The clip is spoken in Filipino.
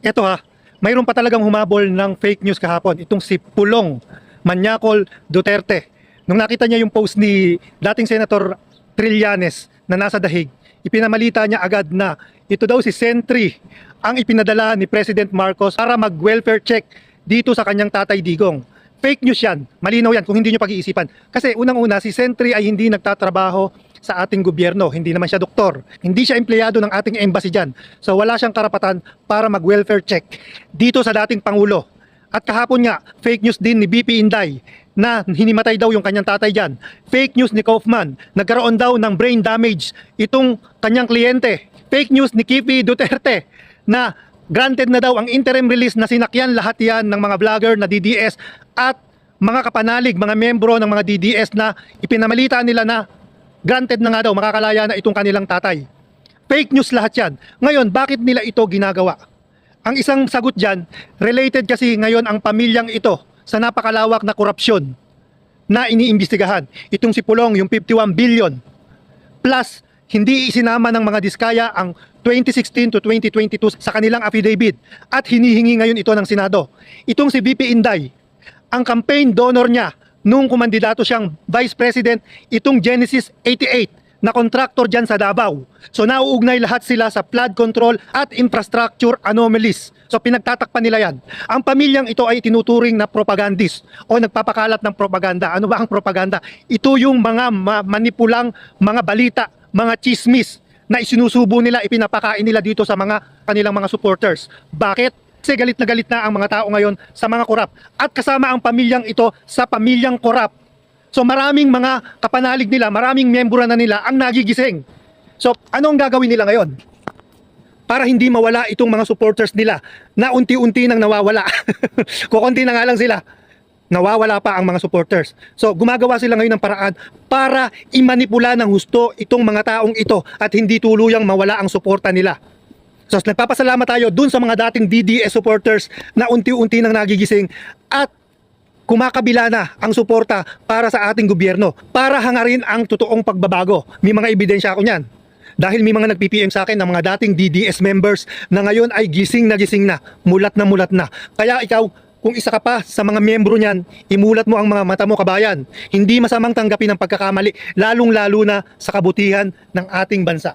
Eto ha, mayroon pa talagang humabol ng fake news kahapon. Itong si Pulong Manyakol Duterte. Nung nakita niya yung post ni dating Senator Trillanes na nasa dahig, ipinamalita niya agad na ito daw si Sentry ang ipinadala ni President Marcos para mag-welfare check dito sa kanyang tatay Digong. Fake news yan. Malinaw yan kung hindi nyo pag-iisipan. Kasi unang-una, si Sentry ay hindi nagtatrabaho sa ating gobyerno. Hindi naman siya doktor. Hindi siya empleyado ng ating embassy dyan. So wala siyang karapatan para mag-welfare check dito sa dating Pangulo. At kahapon nga, fake news din ni BP Inday na hinimatay daw yung kanyang tatay dyan. Fake news ni Kaufman, nagkaroon daw ng brain damage itong kanyang kliyente. Fake news ni Kipi Duterte na granted na daw ang interim release na sinakyan lahat yan ng mga vlogger na DDS at mga kapanalig, mga membro ng mga DDS na ipinamalita nila na granted na nga daw, makakalaya na itong kanilang tatay. Fake news lahat yan. Ngayon, bakit nila ito ginagawa? Ang isang sagot dyan, related kasi ngayon ang pamilyang ito sa napakalawak na korupsyon na iniimbestigahan. Itong si Pulong, yung 51 billion. Plus, hindi isinama ng mga diskaya ang 2016 to 2022 sa kanilang affidavit at hinihingi ngayon ito ng Senado. Itong si BP Inday, ang campaign donor niya nung kumandidato siyang Vice President, itong Genesis 88 na contractor dyan sa Davao. So nauugnay lahat sila sa flood control at infrastructure anomalies. So pinagtatakpan nila yan. Ang pamilyang ito ay tinuturing na propagandist o nagpapakalat ng propaganda. Ano ba ang propaganda? Ito yung mga manipulang mga balita, mga chismis na isinusubo nila, ipinapakain nila dito sa mga kanilang mga supporters. Bakit? Kasi galit na ang mga tao ngayon sa mga korap. At kasama ang pamilyang ito sa pamilyang korap. So maraming mga kapanalig nila, maraming miyembro na nila ang nagigising. So ano ang gagawin nila ngayon? Para hindi mawala itong mga supporters nila na unti-unti nang nawawala. Kukunti na nga lang sila. Nawawala pa ang mga supporters. So gumagawa sila ngayon ng paraan para imanipula ng husto itong mga taong ito at hindi tuluyang mawala ang suporta nila. So nagpapasalamat tayo dun sa mga dating DDS supporters na unti-unti nang nagigising at kumakabila na ang suporta para sa ating gobyerno para hangarin ang totoong pagbabago. May mga ebidensya ako niyan. Dahil may mga nag-PPM sa akin ng mga dating DDS members na ngayon ay gising na, mulat na. Kaya ikaw, kung isa ka pa sa mga miyembro niyan, imulat mo ang mga mata mo, kabayan. Hindi masamang tanggapin ang pagkakamali, lalong-lalo na sa kabutihan ng ating bansa.